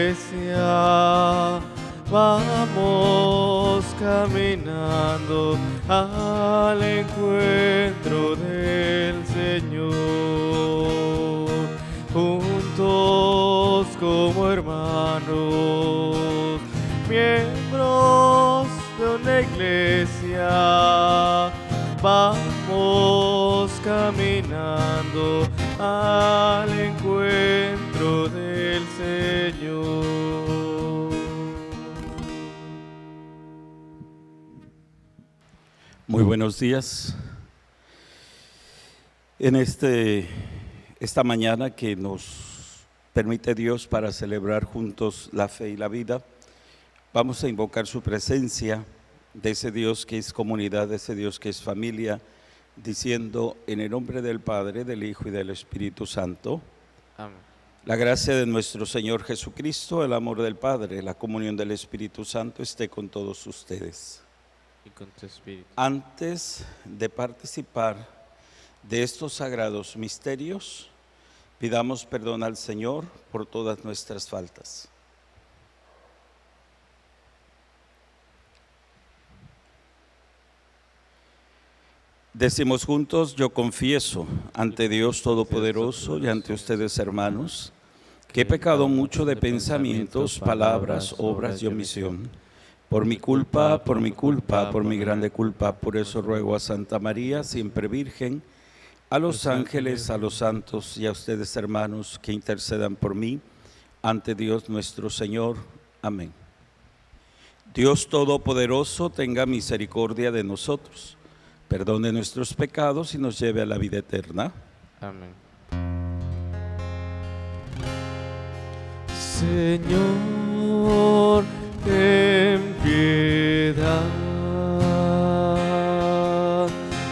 iglesia, vamos caminando al encuentro del Señor, juntos como hermanos, miembros de una iglesia, vamos caminando al encuentro del Señor. Muy buenos días. En esta mañana que nos permite Dios para celebrar juntos la fe y la vida, vamos a invocar su presencia, de ese Dios que es comunidad, de ese Dios que es familia, diciendo en el nombre del Padre, del Hijo y del Espíritu Santo. Amén. La gracia de nuestro Señor Jesucristo, el amor del Padre, la comunión del Espíritu Santo esté con todos ustedes. Y con tu espíritu. Antes de participar de estos sagrados misterios, pidamos perdón al Señor por todas nuestras faltas. Decimos juntos: yo confieso ante Dios Todopoderoso y ante ustedes, hermanos, que he pecado mucho de pensamientos, palabras, obras y omisión. Por mi culpa, por mi grande culpa. Por eso ruego a Santa María, siempre Virgen, a los ángeles, a los santos y a ustedes, hermanos, que intercedan por mí ante Dios nuestro Señor. Amén. Dios Todopoderoso tenga misericordia de nosotros, perdone nuestros pecados y nos lleve a la vida eterna. Amén. Señor, ten piedad.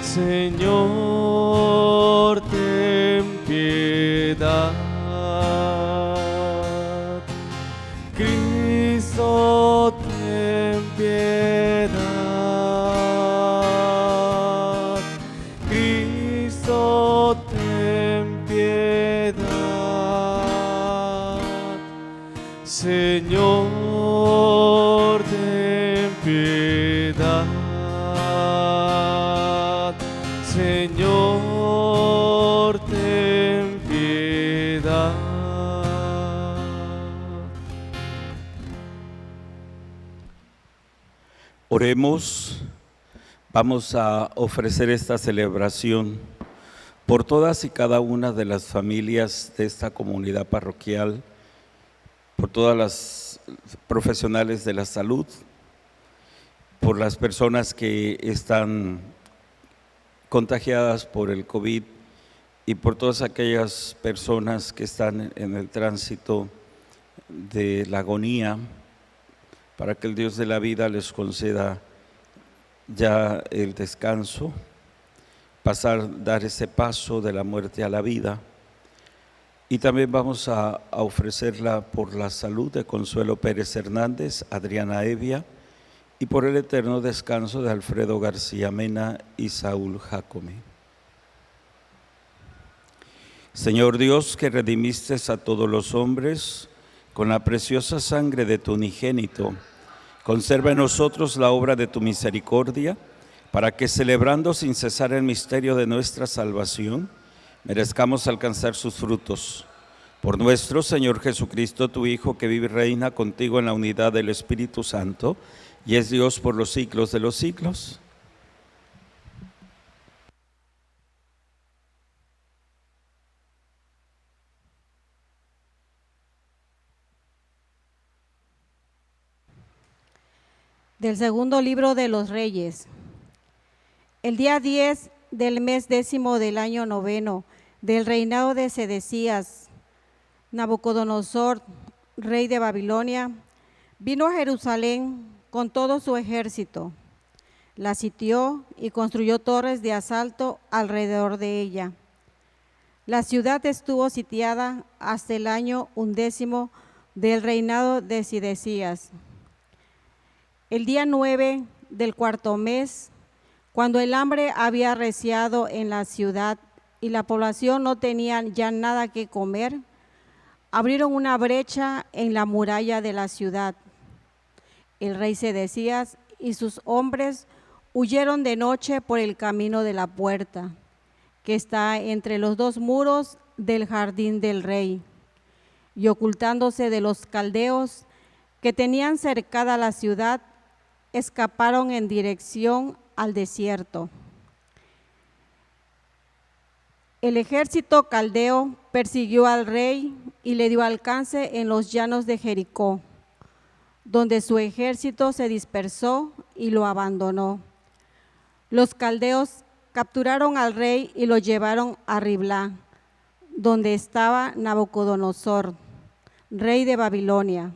Señor, ten piedad. Cristo, ten piedad. Cristo, ten piedad. Señor, ten piedad. Señor, ten piedad. Oremos. Vamos a ofrecer esta celebración por todas y cada una de las familias de esta comunidad parroquial, por todas las profesionales de la salud, por las personas que están contagiadas por el COVID y por todas aquellas personas que están en el tránsito de la agonía, para que el Dios de la vida les conceda ya el descanso, dar ese paso de la muerte a la vida. Y también vamos a ofrecerla por la salud de Consuelo Pérez Hernández, Adriana Evia, y por el eterno descanso de Alfredo García Mena y Saúl Jacome. Señor Dios, que redimiste a todos los hombres con la preciosa sangre de tu unigénito, conserva en nosotros la obra de tu misericordia, para que, celebrando sin cesar el misterio de nuestra salvación, merezcamos alcanzar sus frutos. Por nuestro Señor Jesucristo, tu Hijo, que vive y reina contigo en la unidad del Espíritu Santo, y es Dios por los siglos de los siglos. Del segundo libro de los Reyes. El día 10 del mes 10 del año 9 del reinado de Sedecías, Nabucodonosor, rey de Babilonia, vino a Jerusalén con todo su ejército. La sitió y construyó torres de asalto alrededor de ella. La ciudad estuvo sitiada hasta el año 11 del reinado de Sedecías. El día 9 del cuarto mes, cuando el hambre había arreciado en la ciudad y la población no tenía ya nada que comer, abrieron una brecha en la muralla de la ciudad. El rey Sedecías y sus hombres huyeron de noche por el camino de la puerta, que está entre los dos muros del jardín del rey, y ocultándose de los caldeos que tenían cercada la ciudad, escaparon en dirección al desierto. El ejército caldeo persiguió al rey y le dio alcance en los llanos de Jericó, donde su ejército se dispersó y lo abandonó. Los caldeos capturaron al rey y lo llevaron a Riblá, donde estaba Nabucodonosor, rey de Babilonia,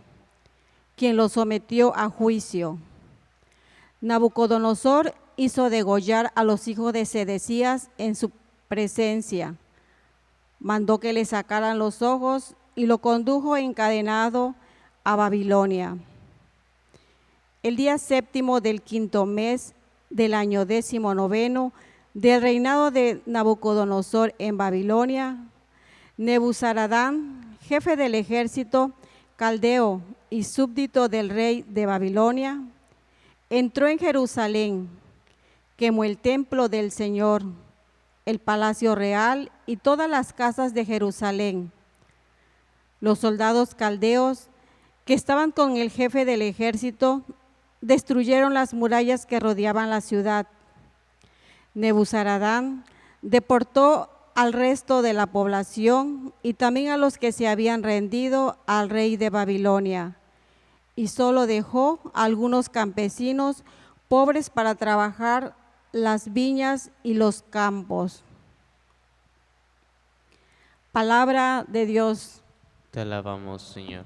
quien lo sometió a juicio. Nabucodonosor hizo degollar a los hijos de Sedecías en su presencia. Mandó que le sacaran los ojos y lo condujo encadenado a Babilonia. El día 7 del 5º mes del año 19 del reinado de Nabucodonosor en Babilonia, Nebuzaradán, jefe del ejército caldeo y súbdito del rey de Babilonia, entró en Jerusalén, quemó el templo del Señor, el palacio real y todas las casas de Jerusalén. Los soldados caldeos que estaban con el jefe del ejército destruyeron las murallas que rodeaban la ciudad. Nebuzaradán deportó al resto de la población y también a los que se habían rendido al rey de Babilonia, y solo dejó a algunos campesinos pobres para trabajar las viñas y los campos. Palabra de Dios. Te alabamos, Señor.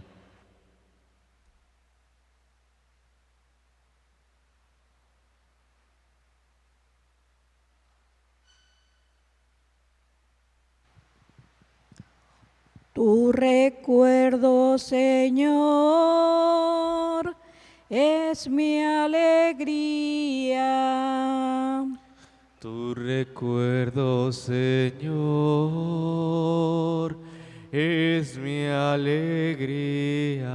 Tu recuerdo, Señor, es mi alegría. Tu recuerdo, Señor, es mi alegría.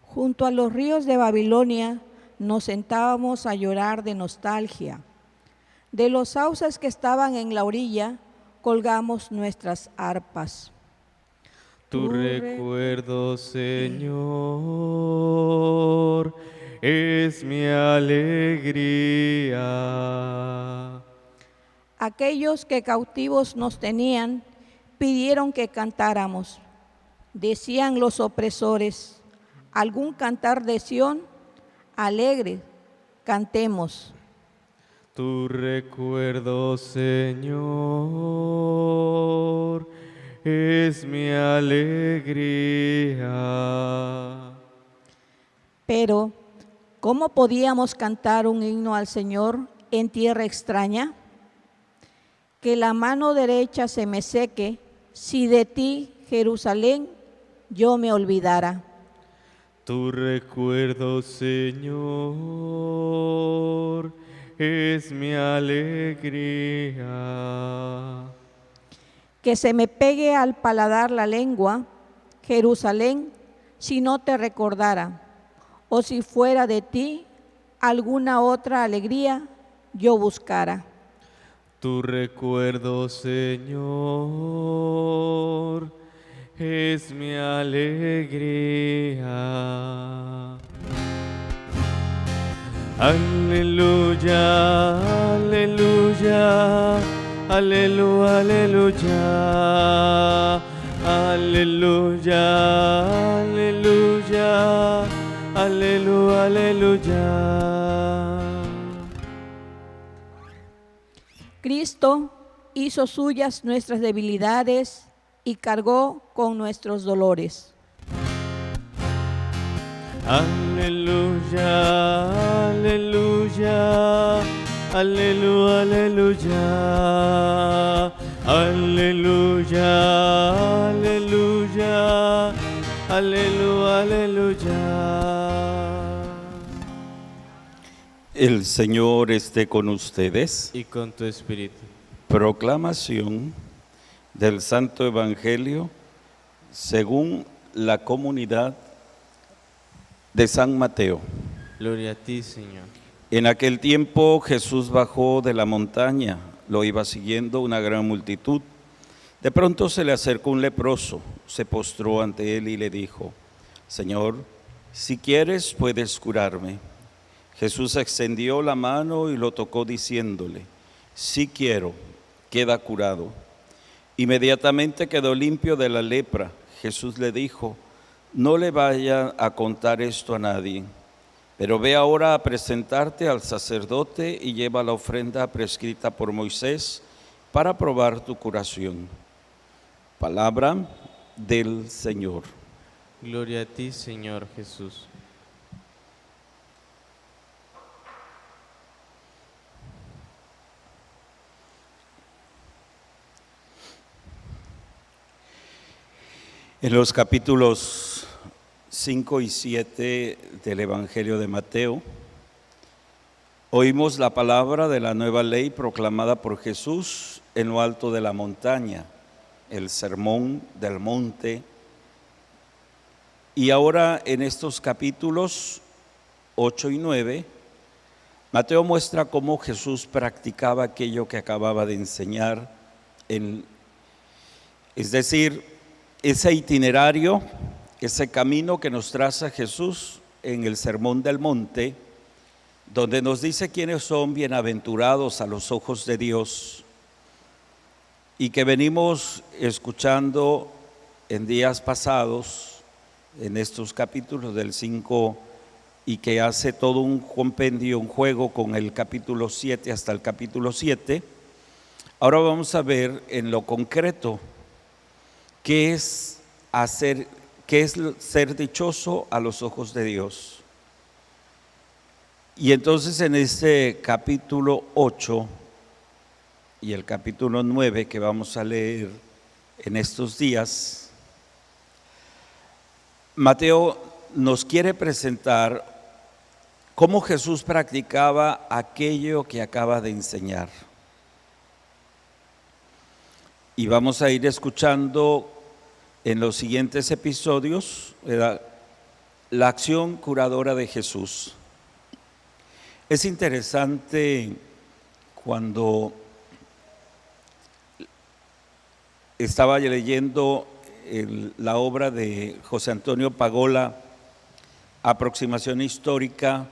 Junto a los ríos de Babilonia nos sentábamos a llorar de nostalgia. De los sauces que estaban en la orilla, colgamos nuestras arpas. Tu recuerdo, Señor, es mi alegría. Aquellos que cautivos nos tenían pidieron que cantáramos. Decían los opresores: algún cantar de Sión, alegre, cantemos. Tu recuerdo, Señor, es mi alegría. Pero, ¿cómo podíamos cantar un himno al Señor en tierra extraña? Que la mano derecha se me seque, si de ti, Jerusalén, yo me olvidara. Tu recuerdo, Señor, es mi alegría. Que se me pegue al paladar la lengua, Jerusalén, si no te recordara, o si fuera de ti alguna otra alegría yo buscara. Tu recuerdo, Señor, es mi alegría. Aleluya, aleluya, aleluya, aleluya, aleluya, aleluya, aleluya, aleluya. Cristo hizo suyas nuestras debilidades y cargó con nuestros dolores. Aleluya, aleluya, aleluya, aleluya, aleluya, aleluya, aleluya, aleluya. El Señor esté con ustedes. Y con tu espíritu. Proclamación del Santo Evangelio según la comunidad de San Mateo. Gloria a ti, Señor. En aquel tiempo Jesús bajó de la montaña, lo iba siguiendo una gran multitud. De pronto se le acercó un leproso, se postró ante él y le dijo: Señor, si quieres puedes curarme. Jesús extendió la mano y lo tocó diciéndole: sí quiero, queda curado. Inmediatamente quedó limpio de la lepra. Jesús le dijo: no le vaya a contar esto a nadie, pero ve ahora a presentarte al sacerdote y lleva la ofrenda prescrita por Moisés para probar tu curación. Palabra del Señor. Gloria a ti, Señor Jesús. En los capítulos 5 y 7 del Evangelio de Mateo, oímos la palabra de la nueva ley proclamada por Jesús en lo alto de la montaña, el sermón del monte. Y ahora en estos capítulos 8 y 9, Mateo muestra cómo Jesús practicaba aquello que acababa de enseñar, es decir, ese itinerario, ese camino que nos traza Jesús en el Sermón del Monte, donde nos dice quiénes son bienaventurados a los ojos de Dios, y que venimos escuchando en días pasados, en estos capítulos del 5, y que hace todo un compendio, un juego con el capítulo 7 hasta el capítulo 7. Ahora vamos a ver en lo concreto qué es ser dichoso a los ojos de Dios. Y entonces en este capítulo 8 y el capítulo 9 que vamos a leer en estos días, Mateo nos quiere presentar cómo Jesús practicaba aquello que acaba de enseñar. Y vamos a ir escuchando en los siguientes episodios la acción curadora de Jesús. Es interesante cuando estaba leyendo la obra de José Antonio Pagola, Aproximación histórica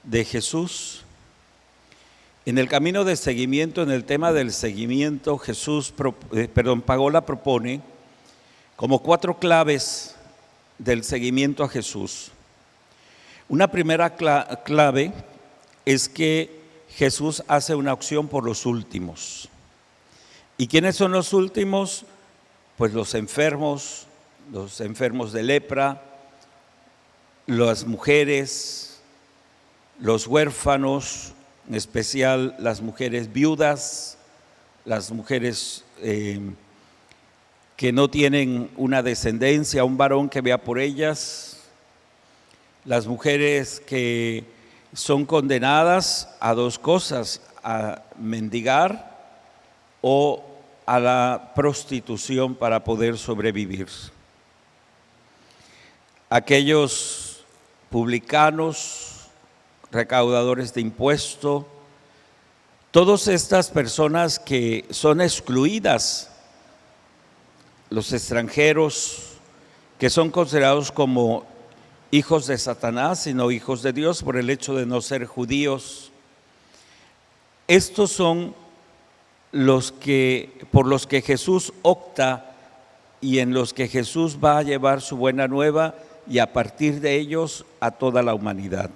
de Jesús. En el camino de seguimiento, en el tema del seguimiento, Pagola propone como 4 claves del seguimiento a Jesús. Una primera clave es que Jesús hace una opción por los últimos. ¿Y quiénes son los últimos? Pues los enfermos de lepra, las mujeres, los huérfanos, en especial las mujeres viudas, las mujeres que no tienen una descendencia, un varón que vea por ellas, las mujeres que son condenadas a 2 cosas, a mendigar o a la prostitución para poder sobrevivir. Aquellos publicanos, recaudadores de impuestos, todas estas personas que son excluidas, los extranjeros que son considerados como hijos de Satanás, sino hijos de Dios por el hecho de no ser judíos. Estos son por los que Jesús opta y en los que Jesús va a llevar su buena nueva y a partir de ellos a toda la humanidad.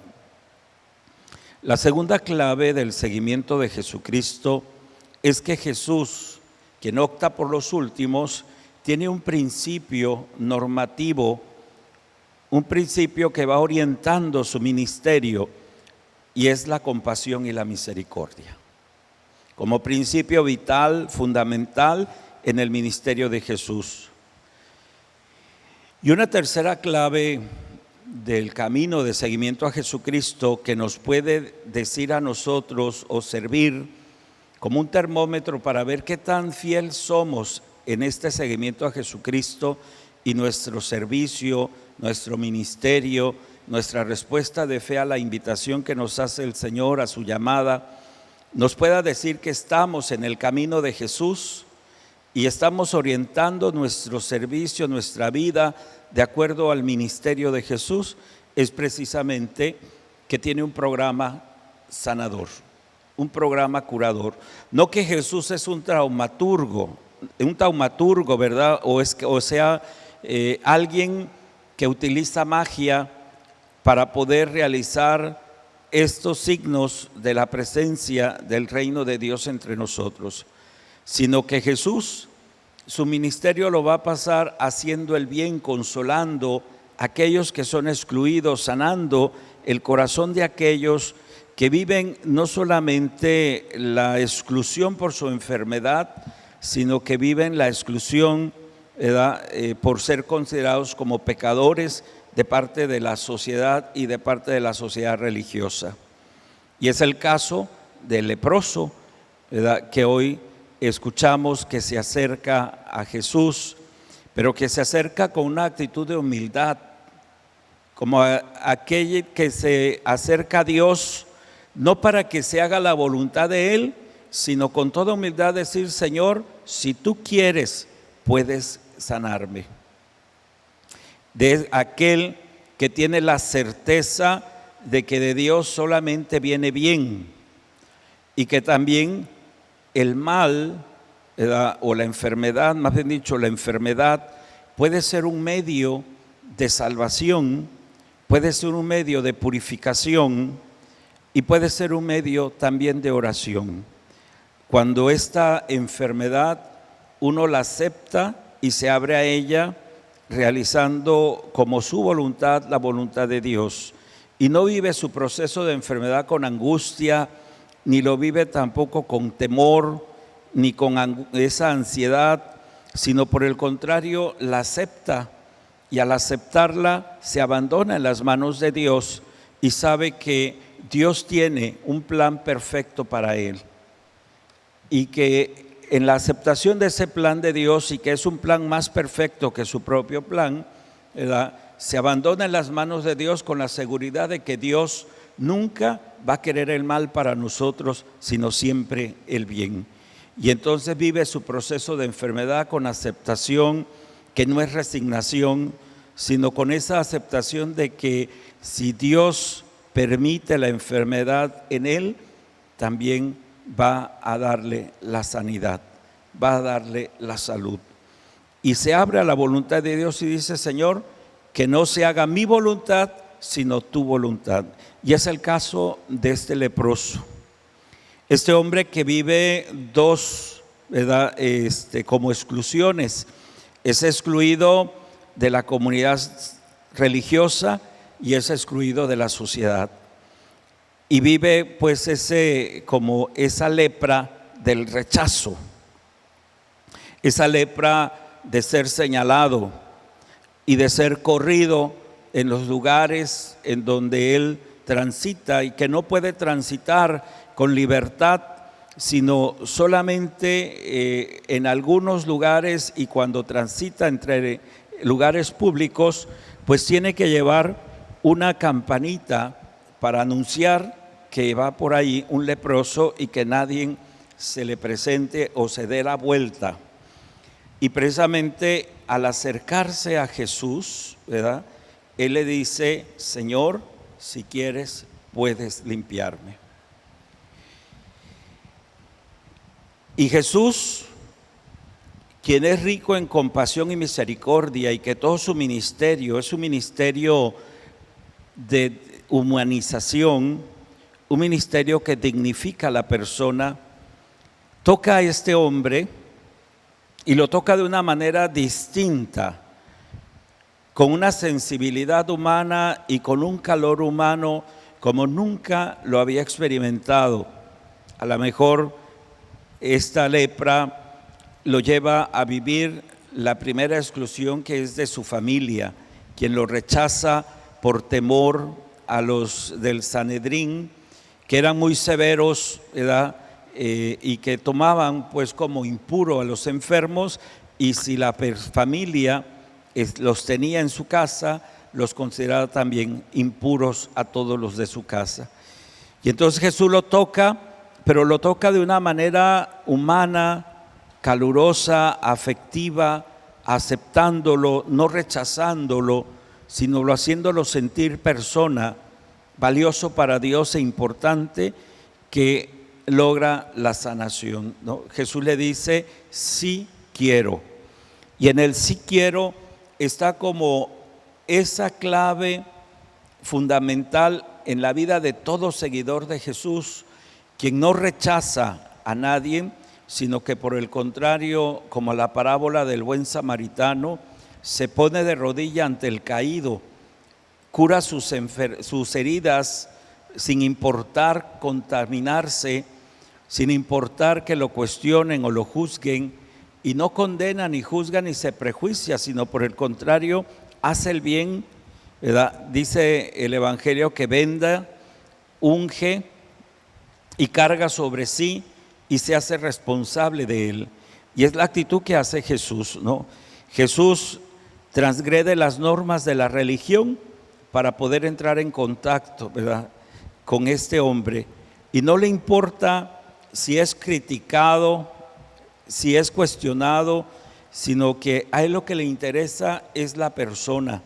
La segunda clave del seguimiento de Jesucristo es que Jesús, quien opta por los últimos, tiene un principio normativo, un principio que va orientando su ministerio, y es la compasión y la misericordia, como principio vital, fundamental en el ministerio de Jesús. Y una tercera clave del camino de seguimiento a Jesucristo que nos puede decir a nosotros o servir como un termómetro para ver qué tan fiel somos en este seguimiento a Jesucristo y nuestro servicio, nuestro ministerio, nuestra respuesta de fe a la invitación que nos hace el Señor, a su llamada, nos pueda decir que estamos en el camino de Jesús y estamos orientando nuestro servicio, nuestra vida de acuerdo al ministerio de Jesús, es precisamente que tiene un programa sanador, un programa curador. No que Jesús es un taumaturgo, ¿verdad? O sea, alguien que utiliza magia para poder realizar estos signos de la presencia del reino de Dios entre nosotros, sino que Jesús, su ministerio lo va a pasar haciendo el bien, consolando a aquellos que son excluidos, sanando el corazón de aquellos que viven no solamente la exclusión por su enfermedad, sino que viven la exclusión, por ser considerados como pecadores de parte de la sociedad y de parte de la sociedad religiosa. Y es el caso del leproso, ¿verdad?, que hoy escuchamos que se acerca a Jesús, pero que se acerca con una actitud de humildad, como aquel que se acerca a Dios, no para que se haga la voluntad de Él, sino con toda humildad decir: Señor, si tú quieres, puedes sanarme. De aquel que tiene la certeza de que de Dios solamente viene bien y que también el mal, ¿verdad?, o la enfermedad, más bien dicho, la enfermedad puede ser un medio de salvación, puede ser un medio de purificación y puede ser un medio también de oración. Cuando esta enfermedad uno la acepta y se abre a ella, realizando como su voluntad la voluntad de Dios, y no vive su proceso de enfermedad con angustia, ni lo vive tampoco con temor, ni con esa ansiedad, sino por el contrario la acepta, y al aceptarla se abandona en las manos de Dios y sabe que Dios tiene un plan perfecto para él, y que en la aceptación de ese plan de Dios, y que es un plan más perfecto que su propio plan, ¿verdad?, se abandona en las manos de Dios con la seguridad de que Dios nunca va a querer el mal para nosotros, sino siempre el bien. Y entonces vive su proceso de enfermedad con aceptación, que no es resignación, sino con esa aceptación de que si Dios permite la enfermedad en él, también va a darle la sanidad, va a darle la salud. Y se abre a la voluntad de Dios y dice: Señor, que no se haga mi voluntad, sino tu voluntad. Y es el caso de este leproso, este hombre que vive dos, ¿verdad?, como exclusiones. Es excluido de la comunidad religiosa y es excluido de la sociedad. Y vive pues como esa lepra del rechazo, esa lepra de ser señalado y de ser corrido en los lugares en donde él transita, y que no puede transitar con libertad, sino solamente en algunos lugares, y cuando transita entre lugares públicos, pues tiene que llevar una campanita para anunciar que va por ahí un leproso y que nadie se le presente o se dé la vuelta. Y precisamente al acercarse a Jesús, ¿verdad?, él le dice: Señor, si quieres, puedes limpiarme. Y Jesús, quien es rico en compasión y misericordia, y que todo su ministerio es un ministerio de humanización, un ministerio que dignifica a la persona, toca a este hombre y lo toca de una manera distinta, con una sensibilidad humana y con un calor humano como nunca lo había experimentado. A lo mejor esta lepra lo lleva a vivir la primera exclusión, que es de su familia, quien lo rechaza por temor a los del Sanedrín, que eran muy severos, ¿verdad?, y que tomaban pues como impuro a los enfermos, y si la familia los tenía en su casa, los consideraba también impuros a todos los de su casa. Y entonces Jesús lo toca, pero lo toca de una manera humana, calurosa, afectiva, aceptándolo, no rechazándolo, sino haciéndolo sentir persona, valioso para Dios e importante, que logra la sanación, ¿no? Jesús le dice, sí quiero. Y en el sí quiero está como esa clave fundamental en la vida de todo seguidor de Jesús, quien no rechaza a nadie, sino que por el contrario, como la parábola del buen samaritano, se pone de rodilla ante el caído, cura sus heridas sin importar contaminarse, sin importar que lo cuestionen o lo juzguen, y no condena ni juzga ni se prejuicia, sino por el contrario hace el bien, ¿verdad? Dice el Evangelio que venda, unge y carga sobre sí y se hace responsable de él. Y es la actitud que hace Jesús, ¿no? Jesús transgrede las normas de la religión para poder entrar en contacto, ¿verdad?, con este hombre, y no le importa si es criticado, si es cuestionado, sino que a él lo que le interesa es la persona,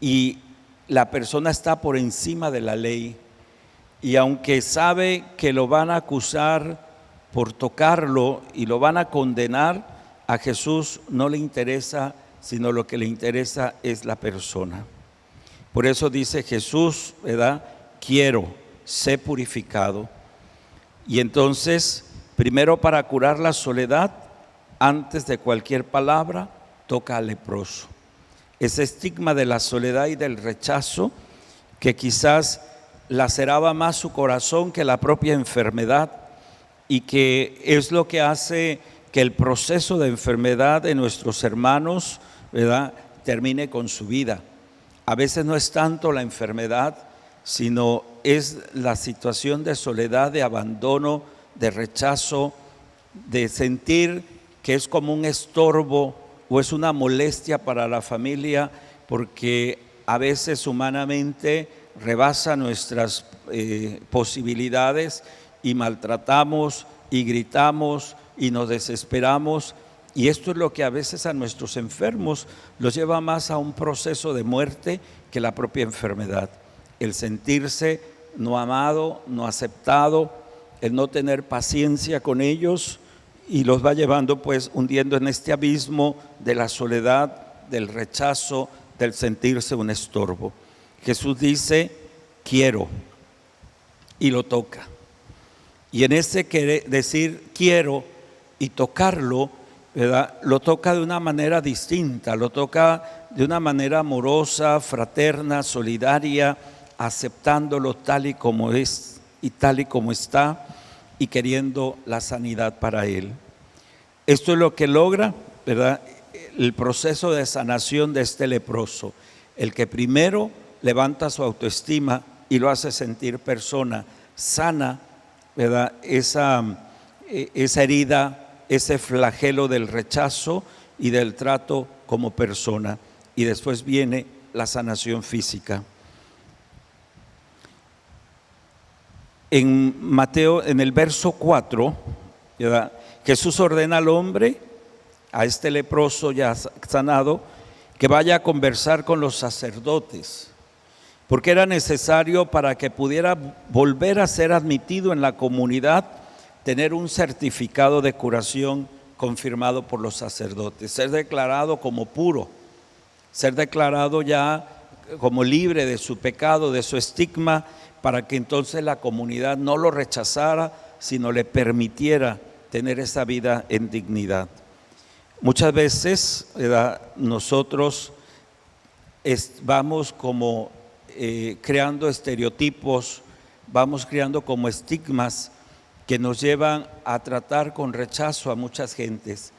y la persona está por encima de la ley. Y aunque sabe que lo van a acusar por tocarlo y lo van a condenar, a Jesús no le interesa, sino lo que le interesa es la persona. Por eso dice Jesús, ¿verdad?, quiero, sé purificado. Y entonces, primero para curar la soledad, antes de cualquier palabra, toca al leproso. Ese estigma de la soledad y del rechazo que quizás laceraba más su corazón que la propia enfermedad, y que es lo que hace que el proceso de enfermedad de nuestros hermanos, ¿verdad?, termine con su vida. A veces no es tanto la enfermedad, sino es la situación de soledad, de abandono, de rechazo, de sentir que es como un estorbo o es una molestia para la familia, porque a veces humanamente rebasa nuestras posibilidades y maltratamos y gritamos y nos desesperamos, y esto es lo que a veces a nuestros enfermos los lleva más a un proceso de muerte que la propia enfermedad. El sentirse no amado, no aceptado, el no tener paciencia con ellos, y los va llevando pues hundiendo en este abismo de la soledad, del rechazo, del sentirse un estorbo. Jesús dice, quiero, y lo toca. Y en ese decir quiero y tocarlo, ¿verdad?, lo toca de una manera distinta, lo toca de una manera amorosa, fraterna, solidaria, aceptándolo tal y como es y tal y como está, y queriendo la sanidad para él. Esto es lo que logra, ¿verdad?, el proceso de sanación de este leproso, el que primero levanta su autoestima y lo hace sentir persona, sana, ¿verdad?, esa herida, ese flagelo del rechazo y del trato como persona, y después viene la sanación física. En Mateo, en el verso 4, ¿verdad?, Jesús ordena al hombre, a este leproso ya sanado, que vaya a conversar con los sacerdotes, porque era necesario para que pudiera volver a ser admitido en la comunidad, tener un certificado de curación confirmado por los sacerdotes, ser declarado como puro, ser declarado ya como libre de su pecado, de su estigma, para que entonces la comunidad no lo rechazara, sino le permitiera tener esa vida en dignidad. Muchas veces, ¿verdad?, nosotros vamos como creando estereotipos, vamos creando como estigmas que nos llevan a tratar con rechazo a muchas gentes,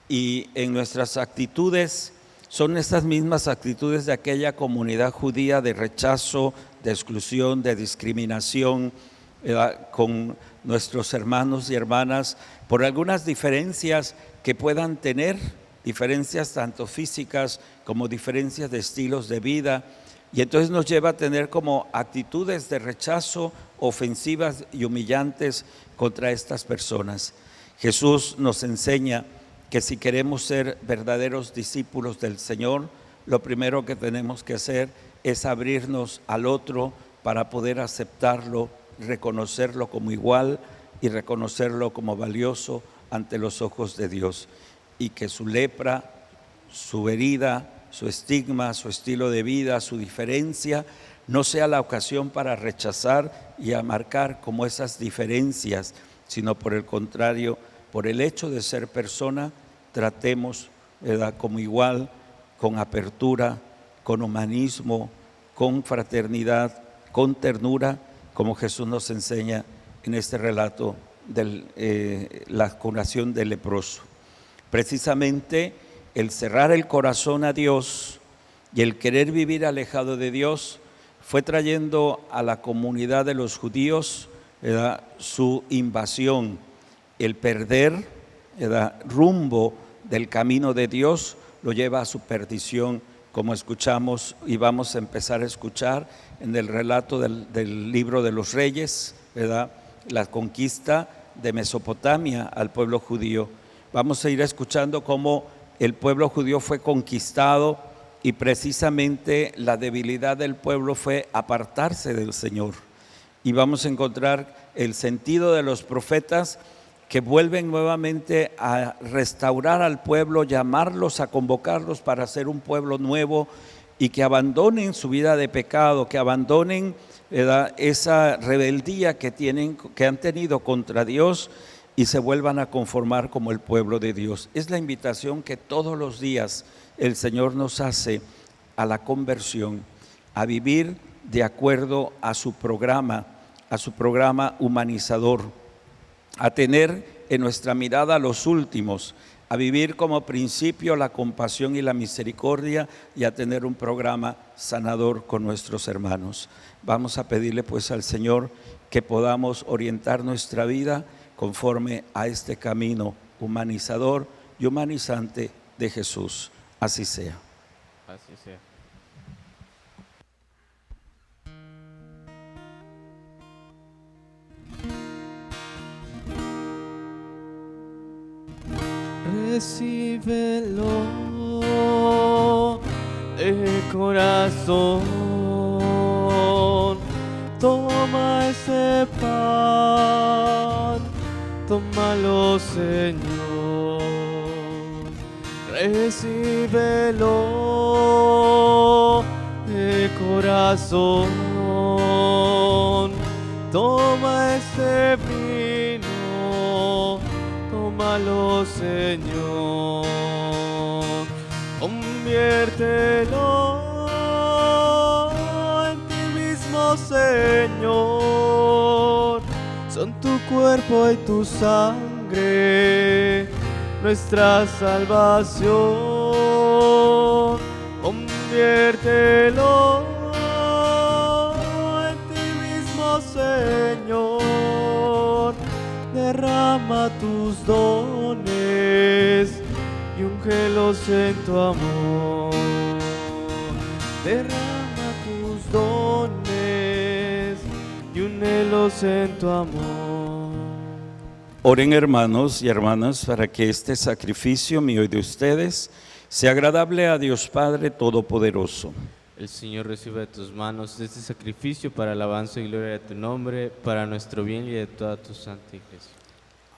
y en nuestras actitudes son estas mismas actitudes de aquella comunidad judía de rechazo, de exclusión, de discriminación, ¿verdad?, con nuestros hermanos y hermanas por algunas diferencias que puedan tener diferencias tanto físicas como diferencias de estilos de vida, y entonces nos lleva a tener como actitudes de rechazo ofensivas y humillantes contra estas personas. Jesús nos enseña que si queremos ser verdaderos discípulos del Señor, lo primero que tenemos que hacer es abrirnos al otro para poder aceptarlo, reconocerlo como igual y reconocerlo como valioso ante los ojos de Dios, y que su lepra, su herida, su estigma, su estilo de vida, su diferencia, no sea la ocasión para rechazar y a marcar como esas diferencias, sino por el contrario, por el hecho de ser persona, tratemos, ¿verdad?, como igual, con apertura, con humanismo, con fraternidad, con ternura, como Jesús nos enseña en este relato de la curación del leproso. Precisamente el cerrar el corazón a Dios y el querer vivir alejado de Dios fue trayendo a la comunidad de los judíos, ¿verdad?, su invasión, el perder, ¿verdad?, rumbo del camino de Dios lo lleva a su perdición, como escuchamos y vamos a empezar a escuchar en el relato del libro de los Reyes, ¿verdad?, la conquista de Mesopotamia al pueblo judío. Vamos a ir escuchando cómo el pueblo judío fue conquistado y precisamente la debilidad del pueblo fue apartarse del Señor. Y vamos a encontrar el sentido de los profetas que vuelven nuevamente a restaurar al pueblo, llamarlos, a convocarlos para ser un pueblo nuevo y que abandonen su vida de pecado, que abandonen, ¿verdad?, esa rebeldía que han tenido contra Dios y se vuelvan a conformar como el pueblo de Dios. Es la invitación que todos los días el Señor nos hace a la conversión, a vivir de acuerdo a su programa humanizador, a tener en nuestra mirada a los últimos, a vivir como principio la compasión y la misericordia y a tener un programa sanador con nuestros hermanos. Vamos a pedirle pues al Señor que podamos orientar nuestra vida conforme a este camino humanizador y humanizante de Jesús. Así sea. Así sea. Recíbelo de corazón, toma ese pan, tómalo, Señor. Recíbelo de corazón, toma ese vino, tómalo, Señor. Conviértelo en ti mismo, Señor. Son tu cuerpo y tu sangre, nuestra salvación. Conviértelo en ti mismo, Señor. Derrama tus dones y úngelos en tu amor. Derrama tus dones y úngelos en tu amor. Oren, hermanos y hermanas, para que este sacrificio mío y de ustedes sea agradable a Dios Padre Todopoderoso. El Señor reciba de tus manos este sacrificio para alabanza y gloria de tu nombre, para nuestro bien y de toda tu santa iglesia.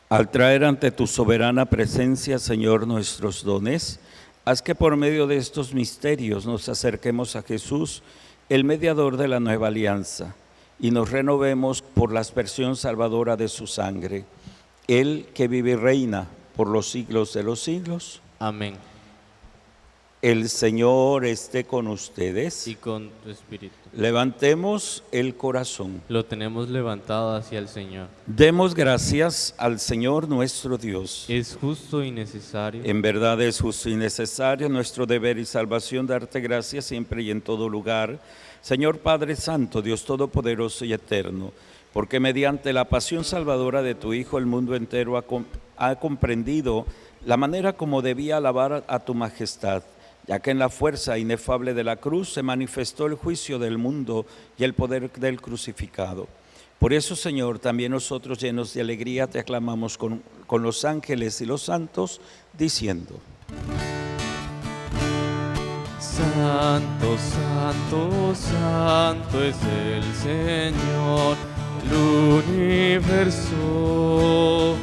Al traer ante tu soberana presencia, Señor, nuestros dones, haz que por medio de estos misterios nos acerquemos a Jesús, el mediador de la nueva alianza, y nos renovemos por la aspersión salvadora de su sangre. Él que vive y reina por los siglos de los siglos. Amén. El Señor esté con ustedes. Y con tu espíritu. Levantemos el corazón. Lo tenemos levantado hacia el Señor. Demos gracias al Señor nuestro Dios. Es justo y necesario. En verdad es justo y necesario, nuestro deber y salvación, darte gracias siempre y en todo lugar, Señor Padre Santo, Dios Todopoderoso y Eterno, porque mediante la pasión salvadora de tu Hijo el mundo entero ha comprendido la manera como debía alabar a tu majestad, ya que en la fuerza inefable de la cruz se manifestó el juicio del mundo y el poder del crucificado. Por eso, Señor, también nosotros, llenos de alegría, te aclamamos con los ángeles y los santos, diciendo: Santo, santo, santo es el Señor del universo.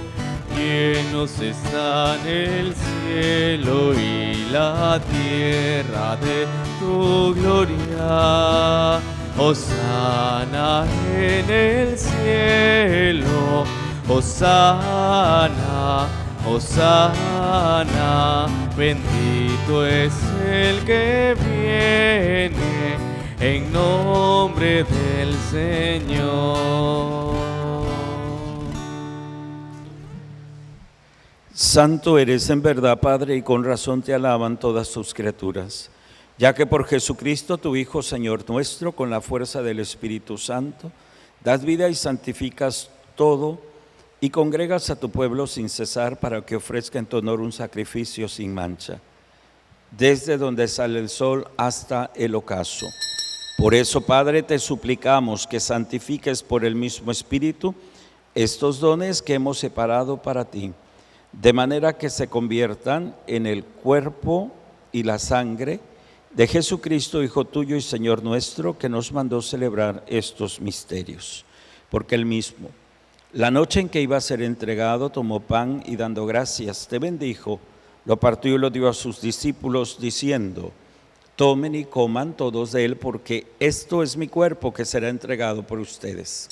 Llenos están el cielo y la tierra de tu gloria. Hosana en el cielo, Hosana, Hosana. Bendito es el que viene en nombre del Señor. Santo eres en verdad, Padre, y con razón te alaban todas tus criaturas, ya que por Jesucristo, tu Hijo, Señor nuestro, con la fuerza del Espíritu Santo, das vida y santificas todo, y congregas a tu pueblo sin cesar para que ofrezca en tu honor un sacrificio sin mancha, desde donde sale el sol hasta el ocaso. Por eso, Padre, te suplicamos que santifiques por el mismo Espíritu estos dones que hemos separado para ti, de manera que se conviertan en el cuerpo y la sangre de Jesucristo, Hijo tuyo y Señor nuestro, que nos mandó celebrar estos misterios. Porque Él mismo, la noche en que iba a ser entregado, tomó pan y dando gracias, te bendijo, lo partió y lo dio a sus discípulos, diciendo: tomen y coman todos de él, porque esto es mi cuerpo que será entregado por ustedes.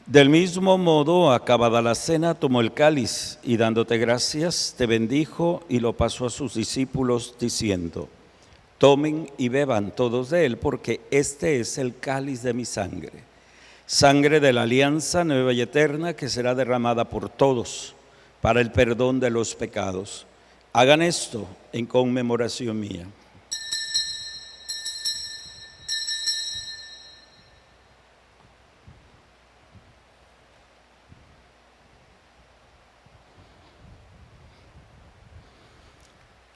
Del mismo modo, acabada la cena, tomó el cáliz y dándote gracias, te bendijo y lo pasó a sus discípulos, diciendo: tomen y beban todos de él, porque este es el cáliz de mi sangre, sangre de la alianza nueva y eterna, que será derramada por todos para el perdón de los pecados. Hagan esto en conmemoración mía.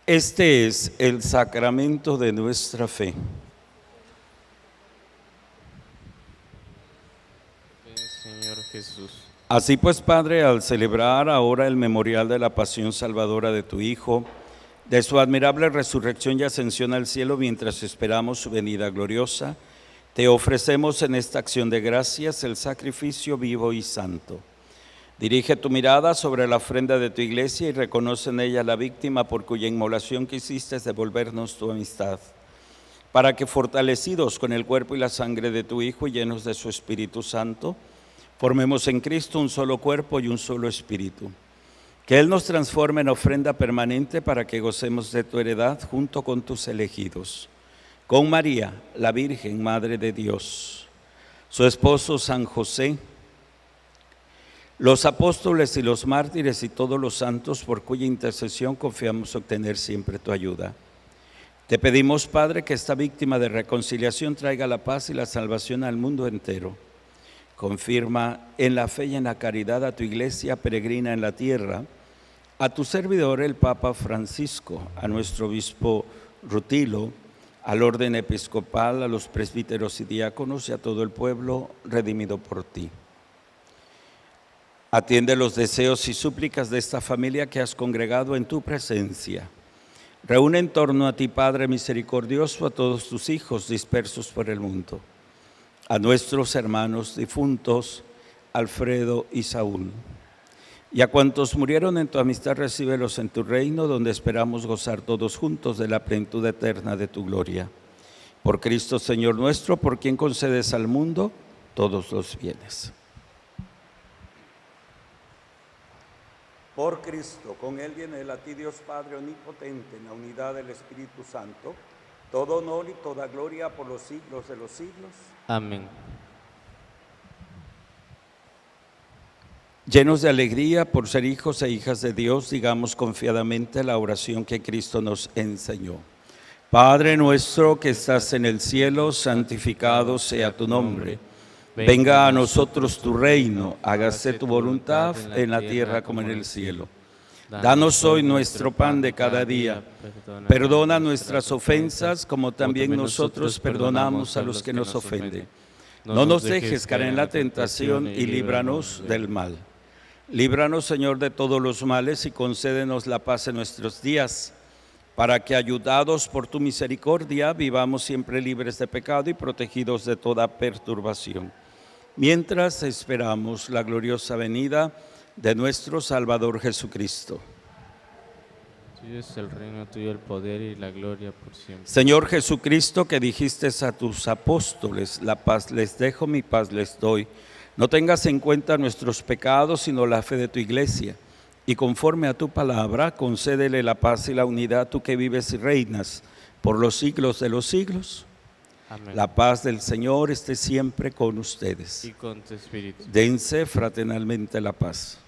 Este es el sacramento de nuestra fe. Señor Jesús. Así pues, Padre, al celebrar ahora el memorial de la pasión salvadora de tu Hijo, de su admirable resurrección y ascensión al cielo mientras esperamos su venida gloriosa, te ofrecemos en esta acción de gracias el sacrificio vivo y santo. Dirige tu mirada sobre la ofrenda de tu iglesia y reconoce en ella la víctima por cuya inmolación quisiste devolvernos tu amistad, para que, fortalecidos con el cuerpo y la sangre de tu Hijo y llenos de su Espíritu Santo, formemos en Cristo un solo cuerpo y un solo espíritu. Que Él nos transforme en ofrenda permanente para que gocemos de tu heredad junto con tus elegidos. Con María, la Virgen, Madre de Dios, su esposo San José, los apóstoles y los mártires y todos los santos, por cuya intercesión confiamos obtener siempre tu ayuda. Te pedimos, Padre, que esta víctima de reconciliación traiga la paz y la salvación al mundo entero. Confirma en la fe y en la caridad a tu iglesia peregrina en la tierra, a tu servidor el Papa Francisco, a nuestro obispo Rutilo, al orden episcopal, a los presbíteros y diáconos y a todo el pueblo redimido por ti. Atiende los deseos y súplicas de esta familia que has congregado en tu presencia. Reúne en torno a ti, Padre misericordioso, a todos tus hijos dispersos por el mundo, a nuestros hermanos difuntos, Alfredo y Saúl, y a cuantos murieron en tu amistad, recíbelos en tu reino, donde esperamos gozar todos juntos de la plenitud eterna de tu gloria. Por Cristo, Señor nuestro, por quien concedes al mundo todos los bienes. Por Cristo, con Él viene a ti, Dios Padre omnipotente, en la unidad del Espíritu Santo, todo honor y toda gloria por los siglos de los siglos. Amén. Llenos de alegría por ser hijos e hijas de Dios, digamos confiadamente la oración que Cristo nos enseñó. Padre nuestro que estás en el cielo, santificado sea tu nombre. Venga a nosotros tu reino, hágase tu voluntad en la tierra como en el cielo. Danos hoy nuestro pan de cada día. Perdona nuestras ofensas como también nosotros perdonamos a los que nos ofenden. No nos dejes caer en la tentación y líbranos del mal. Líbranos, Señor, de todos los males y concédenos la paz en nuestros días, para que, ayudados por tu misericordia, vivamos siempre libres de pecado y protegidos de toda perturbación, mientras esperamos la gloriosa venida de nuestro Salvador Jesucristo. Tuyo es el reino, tuyo el poder y la gloria por siempre. Señor Jesucristo, que dijiste a tus apóstoles, la paz les dejo, mi paz les doy. No tengas en cuenta nuestros pecados, sino la fe de tu iglesia. Y conforme a tu palabra, concédele la paz y la unidad, tú que vives y reinas por los siglos de los siglos. Amén. La paz del Señor esté siempre con ustedes. Y con tu espíritu. Dense fraternalmente la paz.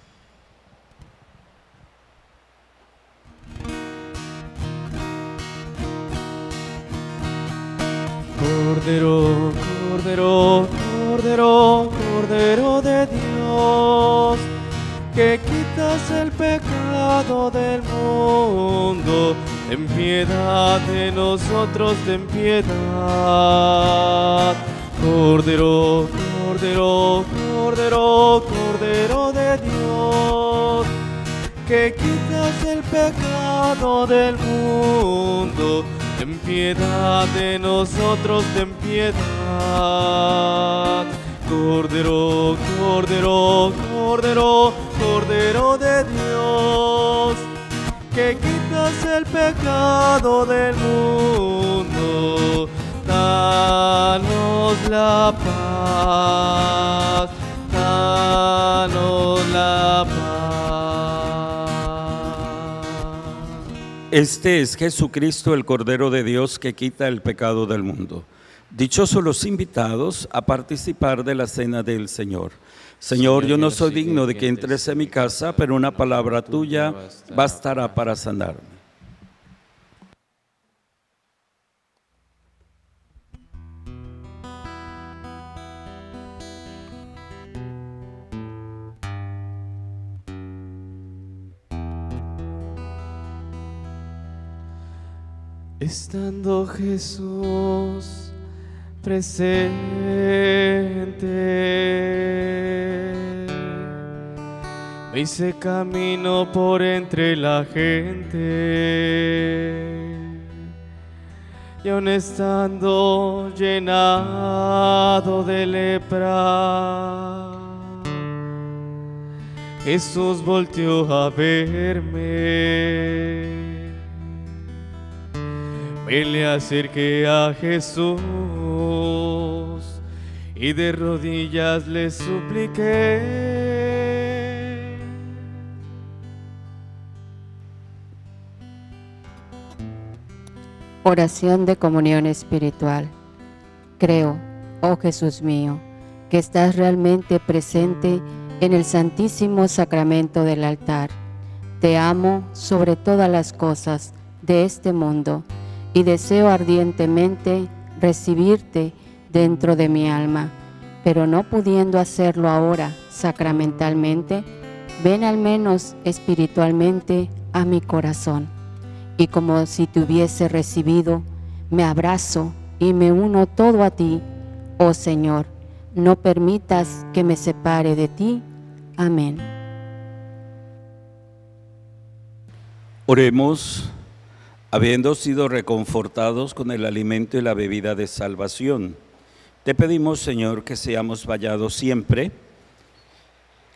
Cordero, Cordero, Cordero, Cordero de Dios, que quitas el pecado del mundo, ten piedad de nosotros, ten piedad. Cordero, Cordero, Cordero, Cordero de Dios, que quitas el pecado del mundo, ten piedad de nosotros, ten piedad. Cordero, Cordero, Cordero, Cordero de Dios, que quitas el pecado del mundo, danos la paz, danos la paz. Este es Jesucristo, el Cordero de Dios, que quita el pecado del mundo. Dichosos los invitados a participar de la cena del Señor. Señor, yo no soy digno de que entres en mi casa, pero una palabra tuya bastará para sanarme. Estando Jesús presente, me hice camino por entre la gente, y aun estando llenado de lepra, Jesús volteó a verme. Me le acerqué a Jesús y de rodillas le supliqué. Oración de comunión espiritual. Creo, oh Jesús mío, que estás realmente presente en el Santísimo Sacramento del altar. Te amo sobre todas las cosas de este mundo y deseo ardientemente recibirte dentro de mi alma, pero no pudiendo hacerlo ahora sacramentalmente, ven al menos espiritualmente a mi corazón, y como si te hubiese recibido, me abrazo y me uno todo a ti, oh Señor, no permitas que me separe de ti. Amén. Oremos. Habiendo sido reconfortados con el alimento y la bebida de salvación, te pedimos, Señor, que seamos bañados siempre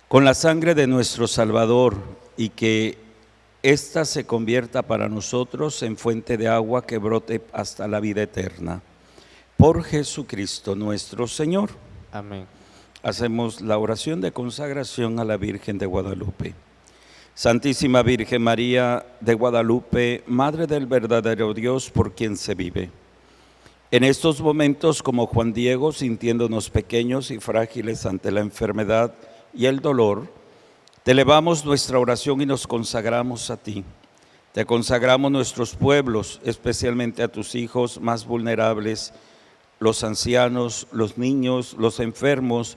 con la sangre de nuestro Salvador y que ésta se convierta para nosotros en fuente de agua que brote hasta la vida eterna. Por Jesucristo nuestro Señor. Amén. Hacemos la oración de consagración a la Virgen de Guadalupe. Santísima Virgen María de Guadalupe, Madre del verdadero Dios por quien se vive. En estos momentos, como Juan Diego, sintiéndonos pequeños y frágiles ante la enfermedad y el dolor, te elevamos nuestra oración y nos consagramos a ti. Te consagramos nuestros pueblos, especialmente a tus hijos más vulnerables, los ancianos, los niños, los enfermos,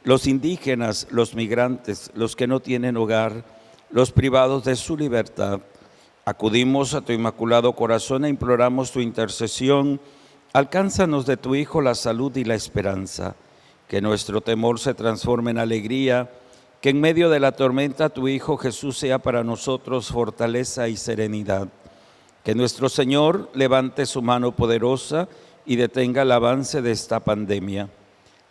los indígenas, los migrantes, los que no tienen hogar, los privados de su libertad. Acudimos a tu inmaculado corazón e imploramos tu intercesión. Alcánzanos de tu Hijo la salud y la esperanza, que nuestro temor se transforme en alegría, que en medio de la tormenta tu Hijo Jesús sea para nosotros fortaleza y serenidad. Que nuestro Señor levante su mano poderosa y detenga el avance de esta pandemia.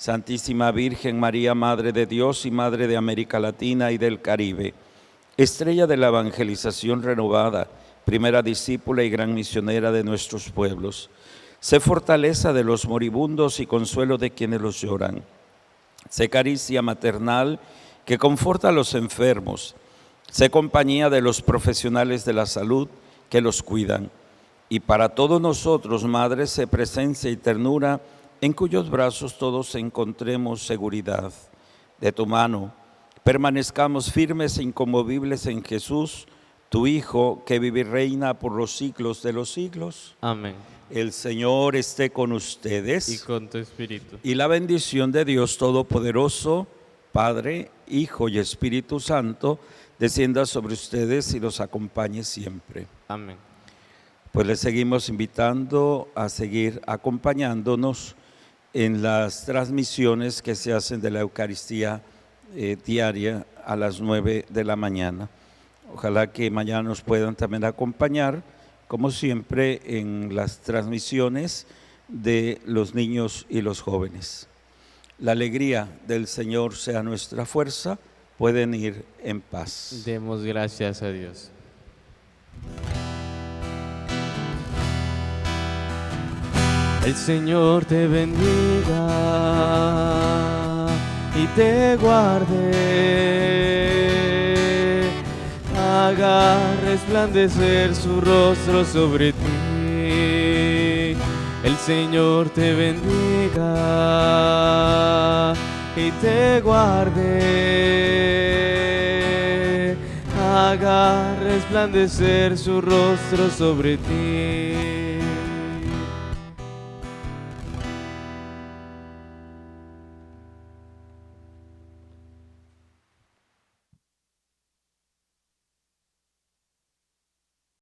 Santísima Virgen María, Madre de Dios y Madre de América Latina y del Caribe, estrella de la evangelización renovada, primera discípula y gran misionera de nuestros pueblos, sé fortaleza de los moribundos y consuelo de quienes los lloran. Sé caricia maternal que conforta a los enfermos. Sé compañía de los profesionales de la salud que los cuidan. Y para todos nosotros, Madre, sé presencia y ternura en cuyos brazos todos encontremos seguridad. De tu mano permanezcamos firmes e inconmovibles en Jesús, tu Hijo, que vive y reina por los siglos de los siglos. Amén. El Señor esté con ustedes. Y con tu espíritu. Y la bendición de Dios Todopoderoso, Padre, Hijo y Espíritu Santo, descienda sobre ustedes y los acompañe siempre. Amén. Pues les seguimos invitando a seguir acompañándonos en las transmisiones que se hacen de la Eucaristía diaria a las 9 de la mañana. Ojalá que mañana nos puedan también acompañar, como siempre, en las transmisiones de los niños y los jóvenes. La alegría del Señor sea nuestra fuerza. Pueden ir en paz. Demos gracias a Dios. El Señor te bendiga y te guarde, haga resplandecer su rostro sobre ti. El Señor te bendiga y te guarde, haga resplandecer su rostro sobre ti